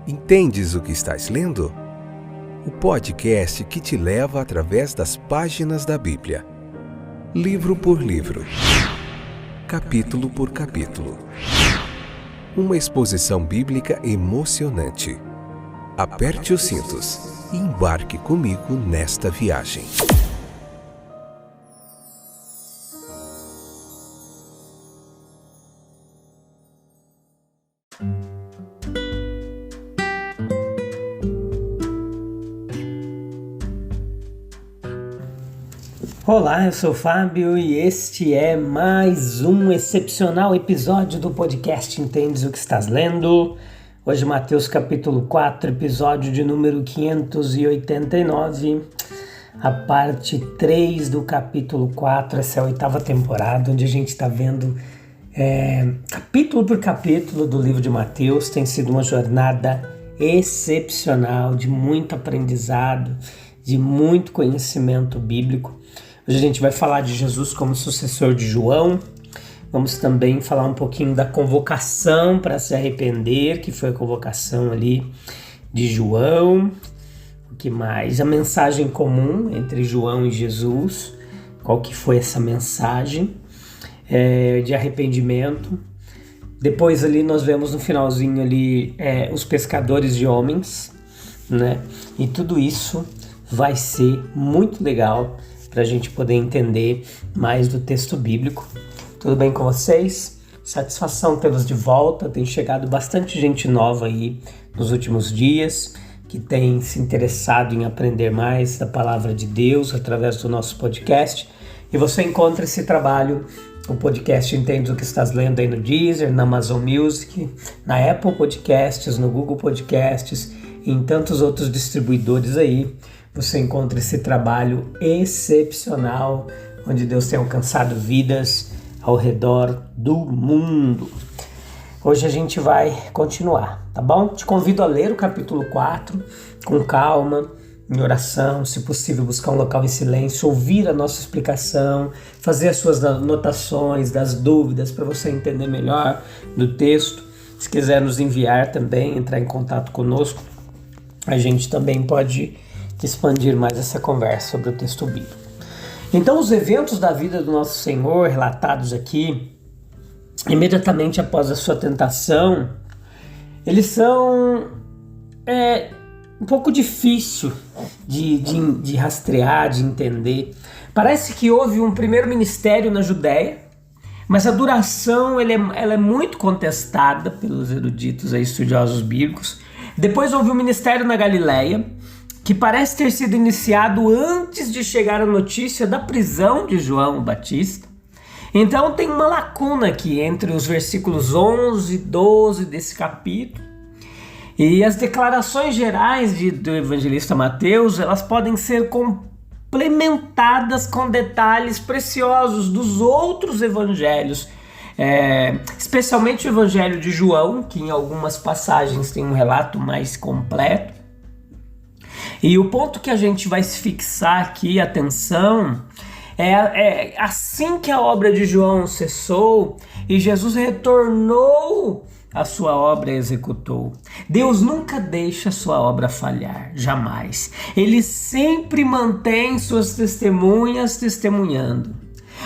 Entendes o que estás lendo? O podcast que te leva através das páginas da Bíblia. Livro por livro. Capítulo por capítulo. Uma exposição bíblica emocionante. Aperte os cintos e embarque comigo nesta viagem. Olá, eu sou o Fábio e este é mais um excepcional episódio do podcast Entendes o que estás lendo? Hoje Mateus capítulo 4, episódio de número 589, a parte 3 do capítulo 4, essa é a 8ª temporada, onde a gente está vendo capítulo por capítulo do livro de Mateus. Tem sido uma jornada excepcional, de muito aprendizado, de muito conhecimento bíblico. Hoje a gente vai falar de Jesus como sucessor de João. Vamos também falar um pouquinho da convocação para se arrepender, que foi a convocação ali de João. O que mais? A mensagem comum entre João e Jesus. Qual que foi essa mensagem de arrependimento? Depois ali nós vemos no finalzinho ali os pescadores de homens, né? E tudo isso vai ser muito legal para a gente poder entender mais do texto bíblico. Tudo bem com vocês? Satisfação tê-los de volta. Tem chegado bastante gente nova aí nos últimos dias que tem se interessado em aprender mais da palavra de Deus através do nosso podcast. E você encontra esse trabalho, o podcast Entende o que estás lendo, aí no Deezer, na Amazon Music, na Apple Podcasts, no Google Podcasts e em tantos outros distribuidores aí. Você encontra esse trabalho excepcional, onde Deus tem alcançado vidas ao redor do mundo. Hoje a gente vai continuar, tá bom? Te convido a ler o capítulo 4 com calma, em oração, se possível buscar um local em silêncio, ouvir a nossa explicação, fazer as suas anotações, das dúvidas, para você entender melhor do texto. Se quiser nos enviar também, entrar em contato conosco, a gente também pode expandir mais essa conversa sobre o texto bíblico. Então, os eventos da vida do nosso Senhor, relatados aqui, imediatamente após a sua tentação, eles são um pouco difícil de rastrear, de entender. Parece que houve um primeiro ministério na Judéia, mas a duração ela é muito contestada pelos eruditos e estudiosos bíblicos. Depois houve um ministério na Galileia, que parece ter sido iniciado antes de chegar a notícia da prisão de João Batista. Então tem uma lacuna aqui entre os versículos 11 e 12 desse capítulo. E as declarações gerais do evangelista Mateus, elas podem ser complementadas com detalhes preciosos dos outros evangelhos, especialmente o evangelho de João, que em algumas passagens tem um relato mais completo. E o ponto que a gente vai se fixar aqui, atenção, é assim que a obra de João cessou e Jesus retornou, a sua obra executou. Deus nunca deixa a sua obra falhar, jamais. Ele sempre mantém suas testemunhas testemunhando.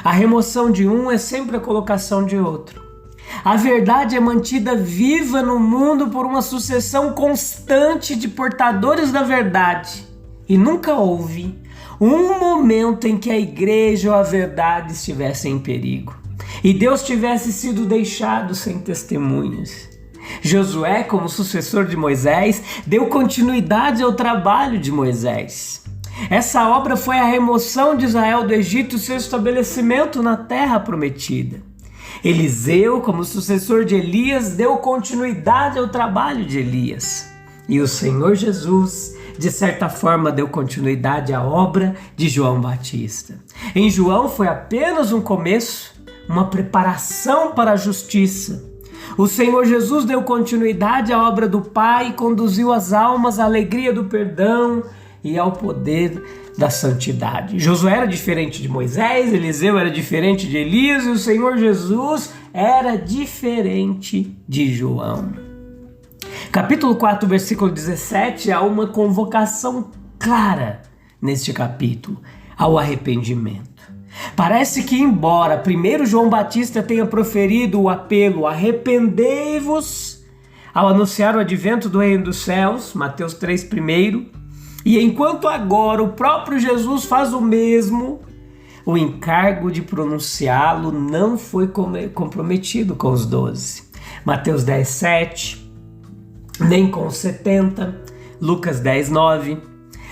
A remoção de um é sempre a colocação de outro. A verdade é mantida viva no mundo por uma sucessão constante de portadores da verdade. E nunca houve um momento em que a igreja ou a verdade estivesse em perigo e Deus tivesse sido deixado sem testemunhas. Josué, como sucessor de Moisés, deu continuidade ao trabalho de Moisés. Essa obra foi a remoção de Israel do Egito e seu estabelecimento na terra prometida. Eliseu, como sucessor de Elias, deu continuidade ao trabalho de Elias. E o Senhor Jesus, de certa forma, deu continuidade à obra de João Batista. Em João foi apenas um começo, uma preparação para a justiça. O Senhor Jesus deu continuidade à obra do Pai e conduziu as almas à alegria do perdão e ao poder da santidade. Josué era diferente de Moisés, Eliseu era diferente de Elias e o Senhor Jesus era diferente de João. Capítulo 4, versículo 17, há uma convocação clara neste capítulo ao arrependimento. Parece que, embora primeiro João Batista tenha proferido o apelo arrependei-vos ao anunciar o advento do reino dos céus, Mateus 3 primeiro, e enquanto agora o próprio Jesus faz o mesmo, o encargo de pronunciá-lo não foi comprometido com os 12. Mateus 10, 7, nem com os 70, Lucas 10, 9.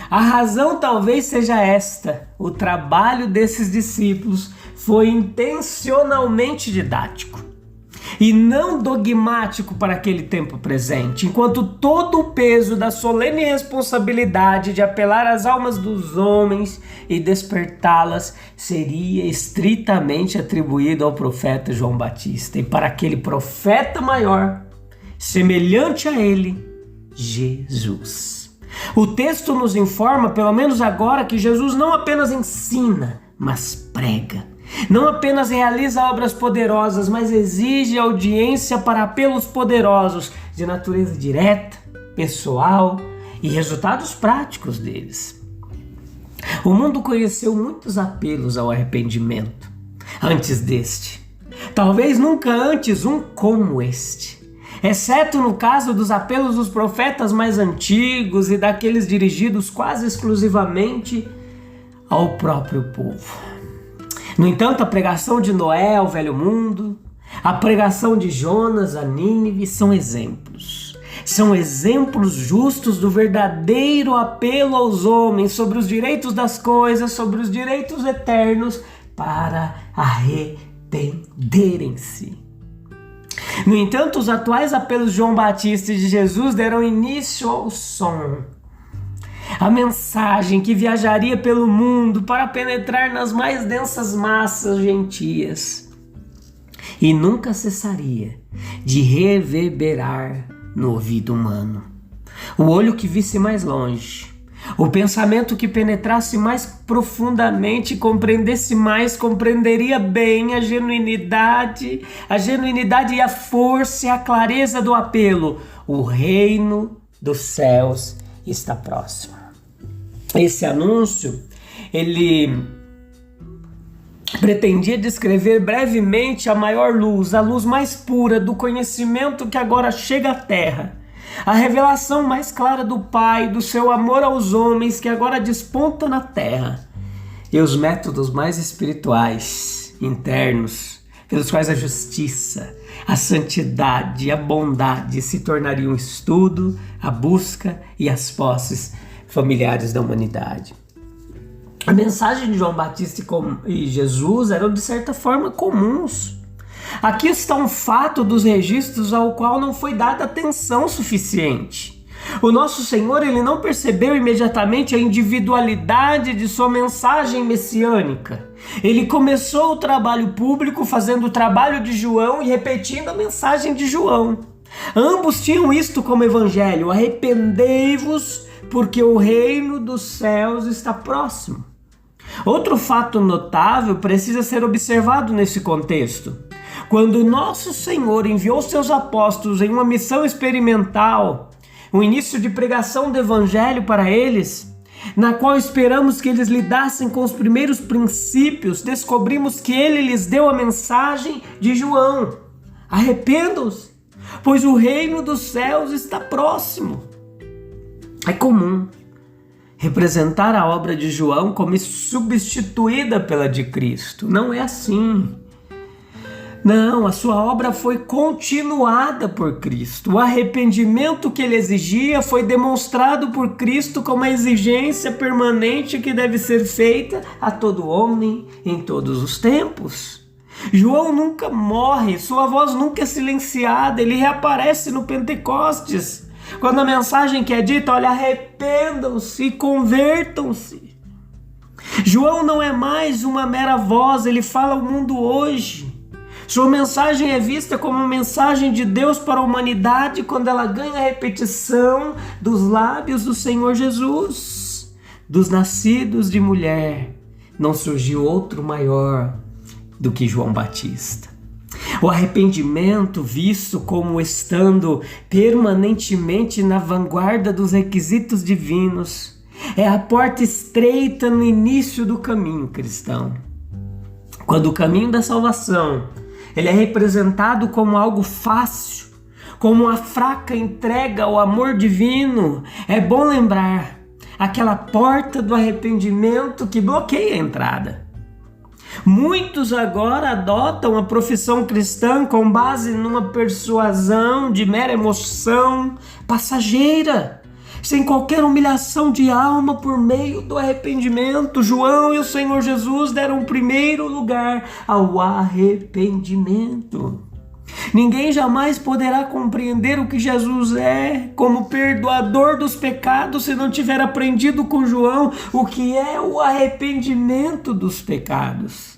A razão talvez seja esta: o trabalho desses discípulos foi intencionalmente didático e não dogmático para aquele tempo presente, enquanto todo o peso da solene responsabilidade de apelar às almas dos homens e despertá-las seria estritamente atribuído ao profeta João Batista e para aquele profeta maior, semelhante a ele, Jesus. O texto nos informa, pelo menos agora, que Jesus não apenas ensina, mas prega. Não apenas realiza obras poderosas, mas exige audiência para apelos poderosos de natureza direta, pessoal e resultados práticos deles. O mundo conheceu muitos apelos ao arrependimento antes deste. Talvez nunca antes um como este. Exceto no caso dos apelos dos profetas mais antigos e daqueles dirigidos quase exclusivamente ao próprio povo. No entanto, a pregação de Noé ao velho mundo, a pregação de Jonas a Nínive são exemplos. São exemplos justos do verdadeiro apelo aos homens sobre os direitos das coisas, sobre os direitos eternos, para arrependerem-se. No entanto, os atuais apelos de João Batista e de Jesus deram início ao som. A mensagem que viajaria pelo mundo para penetrar nas mais densas massas gentias e nunca cessaria de reverberar no ouvido humano. O olho que visse mais longe, o pensamento que penetrasse mais profundamente e compreendesse mais, compreenderia bem a genuinidade e a força e a clareza do apelo. O reino dos céus está próximo. Esse anúncio, ele pretendia descrever brevemente a maior luz, a luz mais pura do conhecimento que agora chega à terra, a revelação mais clara do Pai, do seu amor aos homens que agora desponta na terra, e os métodos mais espirituais, internos, pelos quais a justiça, a santidade e a bondade se tornariam o estudo, a busca e as posses familiares da humanidade. A mensagem de João Batista e Jesus eram de certa forma comuns. Aqui está um fato dos registros ao qual não foi dada atenção suficiente. O nosso Senhor, ele não percebeu imediatamente a individualidade de sua mensagem messiânica. Ele começou o trabalho público fazendo o trabalho de João e repetindo a mensagem de João. Ambos tinham isto como evangelho: arrependei-vos, porque o reino dos céus está próximo. Outro fato notável precisa ser observado nesse contexto. Quando nosso Senhor enviou seus apóstolos em uma missão experimental, o início de pregação do evangelho para eles, na qual esperamos que eles lidassem com os primeiros princípios, descobrimos que ele lhes deu a mensagem de João: arrependam-se, pois o reino dos céus está próximo. É comum representar a obra de João como substituída pela de Cristo. Não é assim. Não, a sua obra foi continuada por Cristo. O arrependimento que ele exigia foi demonstrado por Cristo como uma exigência permanente que deve ser feita a todo homem em todos os tempos. João nunca morre, sua voz nunca é silenciada, ele reaparece no Pentecostes, quando a mensagem que é dita: olha, arrependam-se e convertam-se. João não é mais uma mera voz, ele fala ao mundo hoje. Sua mensagem é vista como uma mensagem de Deus para a humanidade quando ela ganha a repetição dos lábios do Senhor Jesus. Dos nascidos de mulher não surgiu outro maior do que João Batista. O arrependimento, visto como estando permanentemente na vanguarda dos requisitos divinos, é a porta estreita no início do caminho cristão. Quando o caminho da salvação ele é representado como algo fácil, como uma fraca entrega ao amor divino, é bom lembrar aquela porta do arrependimento que bloqueia a entrada. Muitos agora adotam a profissão cristã com base numa persuasão de mera emoção passageira, sem qualquer humilhação de alma por meio do arrependimento. João e o Senhor Jesus deram o primeiro lugar ao arrependimento. Ninguém jamais poderá compreender o que Jesus é como perdoador dos pecados se não tiver aprendido com João o que é o arrependimento dos pecados.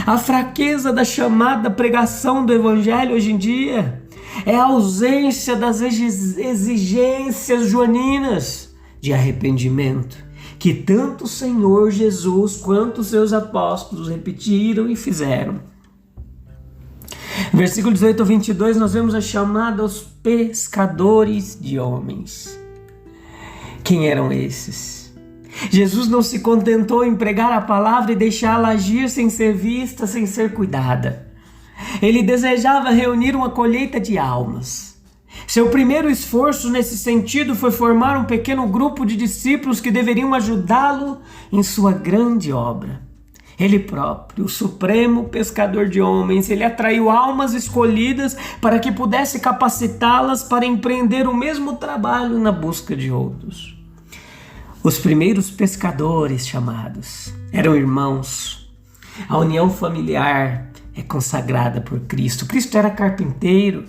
A fraqueza da chamada pregação do Evangelho hoje em dia é a ausência das exigências joaninas de arrependimento que tanto o Senhor Jesus quanto os seus apóstolos repetiram e fizeram. Versículo 18 ao 22, nós vemos a chamada aos pescadores de homens. Quem eram esses? Jesus não se contentou em pregar a palavra e deixá-la agir sem ser vista, sem ser cuidada. Ele desejava reunir uma colheita de almas. Seu primeiro esforço nesse sentido foi formar um pequeno grupo de discípulos que deveriam ajudá-lo em sua grande obra. Ele próprio, o supremo pescador de homens, ele atraiu almas escolhidas para que pudesse capacitá-las para empreender o mesmo trabalho na busca de outros. Os primeiros pescadores chamados eram irmãos. A união familiar é consagrada por Cristo. Cristo era carpinteiro.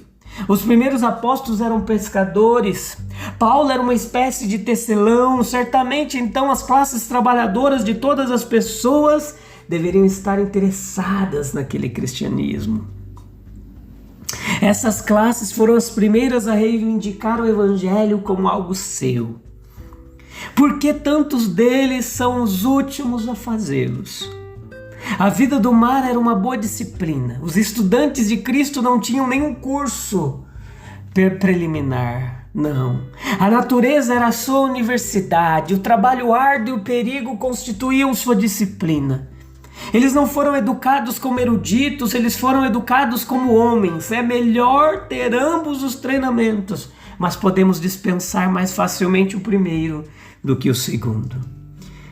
Os primeiros apóstolos eram pescadores. Paulo era uma espécie de tecelão. Certamente, então, as classes trabalhadoras de todas as pessoas deveriam estar interessadas naquele cristianismo. Essas classes foram as primeiras a reivindicar o Evangelho como algo seu. Por que tantos deles são os últimos a fazê-los? A vida do mar era uma boa disciplina. Os estudantes de Cristo não tinham nenhum curso preliminar. Não. A natureza era a sua universidade. O trabalho árduo e o perigo constituíam sua disciplina. Eles não foram educados como eruditos, eles foram educados como homens. É melhor ter ambos os treinamentos, mas podemos dispensar mais facilmente o primeiro do que o segundo.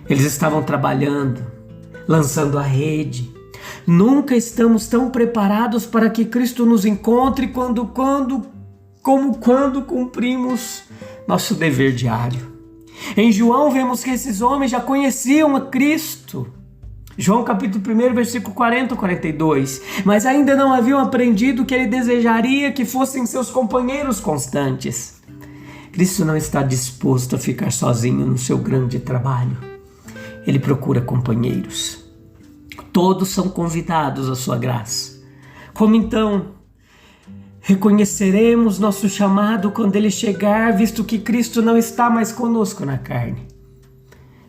Eles estavam trabalhando, lançando a rede. Nunca estamos tão preparados para que Cristo nos encontre como quando cumprimos nosso dever diário. Em João vemos que esses homens já conheciam a Cristo. João capítulo 1, versículo 40 a 42. Mas ainda não haviam aprendido que ele desejaria que fossem seus companheiros constantes. Cristo não está disposto a ficar sozinho no seu grande trabalho. Ele procura companheiros. Todos são convidados à sua graça. Como então reconheceremos nosso chamado quando ele chegar, visto que Cristo não está mais conosco na carne?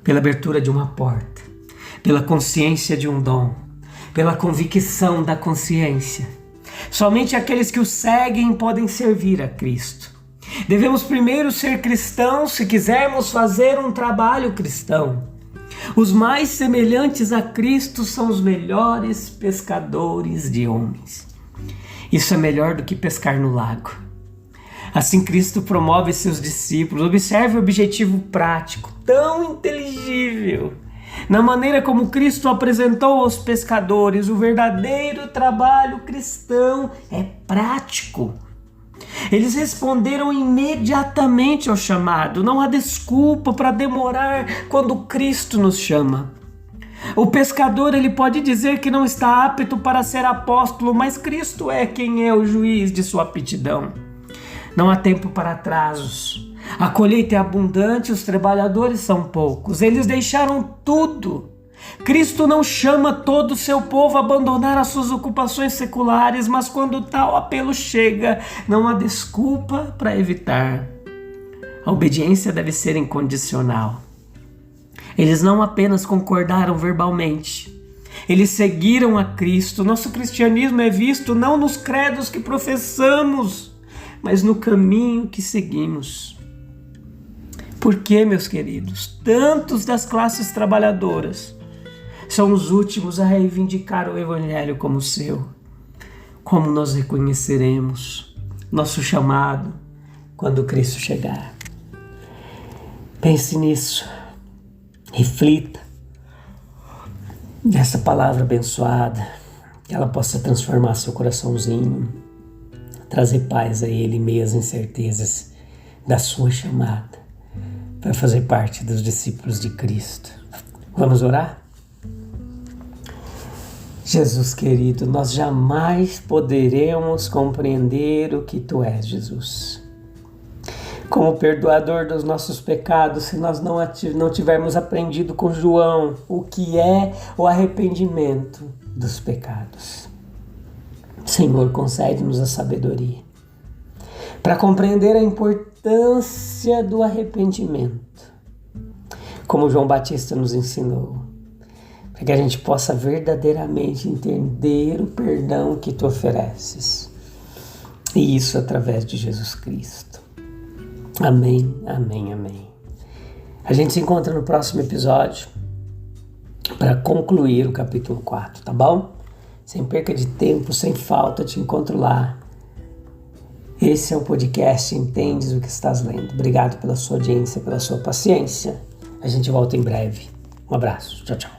Pela abertura de uma porta, pela consciência de um dom, pela convicção da consciência. Somente aqueles que o seguem podem servir a Cristo. Devemos primeiro ser cristãos se quisermos fazer um trabalho cristão. Os mais semelhantes a Cristo são os melhores pescadores de homens. Isso é melhor do que pescar no lago. Assim Cristo promove seus discípulos. Observe o objetivo prático, tão inteligível. Na maneira como Cristo apresentou aos pescadores, o verdadeiro trabalho cristão é prático. Eles responderam imediatamente ao chamado. Não há desculpa para demorar quando Cristo nos chama. O pescador ele pode dizer que não está apto para ser apóstolo, mas Cristo é quem é o juiz de sua aptidão. Não há tempo para atrasos. A colheita é abundante, os trabalhadores são poucos. Eles deixaram tudo. Cristo não chama todo o seu povo a abandonar as suas ocupações seculares, mas quando tal apelo chega, não há desculpa para evitar. A obediência deve ser incondicional. Eles não apenas concordaram verbalmente, Eles seguiram a Cristo. Nosso cristianismo é visto não nos credos que professamos, mas no caminho que seguimos. Por que, meus queridos, tantos das classes trabalhadoras são os últimos a reivindicar o Evangelho como seu? Como nós reconheceremos nosso chamado quando Cristo chegar? Pense nisso, reflita nessa palavra abençoada, que ela possa transformar seu coraçãozinho, trazer paz a Ele em meio às incertezas da sua chamada, para fazer parte dos discípulos de Cristo. Vamos orar? Jesus querido, nós jamais poderemos compreender o que Tu és, Jesus, como perdoador dos nossos pecados, se nós não tivermos aprendido com João o que é o arrependimento dos pecados. Senhor, concede-nos a sabedoria para compreender a importância do arrependimento, como João Batista nos ensinou, para que a gente possa verdadeiramente entender o perdão que Tu ofereces. E isso através de Jesus Cristo. Amém, amém, amém. A gente se encontra no próximo episódio para concluir o capítulo 4, tá bom? Sem perca de tempo, sem falta, te encontro lá. Esse é o podcast Entendes o que Estás Lendo. Obrigado pela sua audiência, pela sua paciência. A gente volta em breve. Um abraço. Tchau, tchau.